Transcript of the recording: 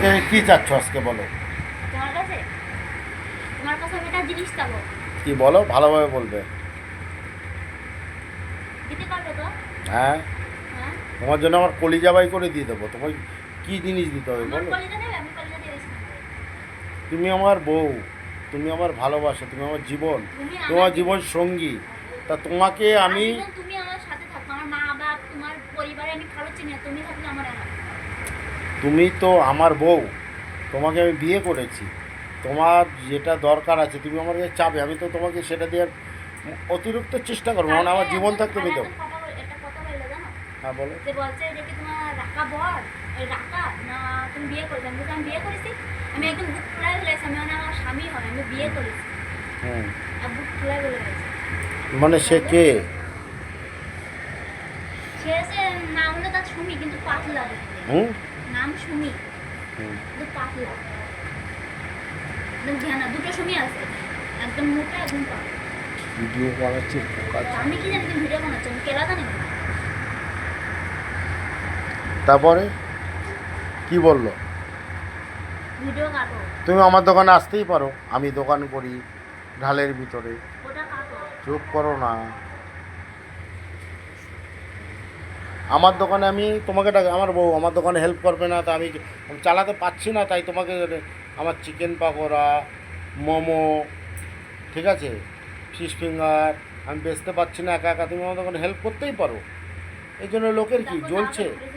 থেকে কি চাচ্ছ আজকে বলো? তোমার কাছে আমি একটা জিনিস চাবো। কি বলো, ভালোভাবে বলবে। দিতে পারবে তো? হ্যাঁ, হ্যাঁ, তোমার জন্য আমার কলিজা বাই করে দিয়ে দেবো। তোমায় কি জিনিস দিতে হবে আমার বলো? কলিজা দেবে, আমি কলিজা দিয়ে দিচ্ছি তোমাকে। তুমি আমার বউ, তুমি আমার ভালোবাসা, তুমি আমার জীবন, তুমি আমার তোমার জীবন সঙ্গী। তা তোমাকে আমি, আজীবন তুমি আমার সাথে থাকো, আমার মা বাপ তোমার পরিবারে আমি ভালো চিনি না, তুমি থাকলে আমার এনাফ। তুমি তো আমার বউ, তোমাকে আমি বিয়ে করেছি। তোমার যেটা দরকার আছে তুমি আমার কাছে চাবে, আমি তো তোমাকে সেটা দেওয়ার অতিরিক্ত চেষ্টা করবো, মানে আমার জীবন থাকতে তুমি দেবো। একটা কথা বললো জানো, হ্যাঁ বলো। যে বলছে এটা কি তোমার রাকা বর, এই রাকা না তুমি বিয়ে করেছো? আমি বলছি, আমি বিয়ে করেছি, আমি একদম বুক ফুলাই ফেলেছি, আমি মানে আমার স্বামী হয়, আমি বিয়ে করেছি। হুম, আর বুক ফুলাই বলে গেছে। মানে সে কে? সে এসে নাম হলো তার সুমি, কিন্তু পাতলা দেখতে। হুম নাম সুমি, হুম। কিন্তু পাতলা, একদম ঘেনা। দুটো সুমি আছে, একদম মোটা, একদম পাতলা। ভিডিও বানাচ্ছি, আমি কি জানি তুমি ভিডিও বানাচ্ছ, আমি কেলা জানি না। তারপরে কি বললো? ভিডিও কাটো, তুমি আমার দোকানে আসতেই পারো, আমি দোকান করি ঢালের ভিতরে। ওটা কাটো। চুপ করো না। আমার দোকানে আমি তোমাকে আমার বউ আমার দোকানে হেল্প করবে না, তা আমি চালাতে পারছি না, তাই তোমাকে আমার চিকেন পাকোড়া, মোমো, ঠিক আছে, ফিশ ফিঙ্গার আমি বেচতে পারছি না একা একা, তুমি আমার দোকানে হেল্প করতেই পারো। এই জন্য লোকের কি দেখো জ্বলছে। তাড়াতাড়ি ঘরে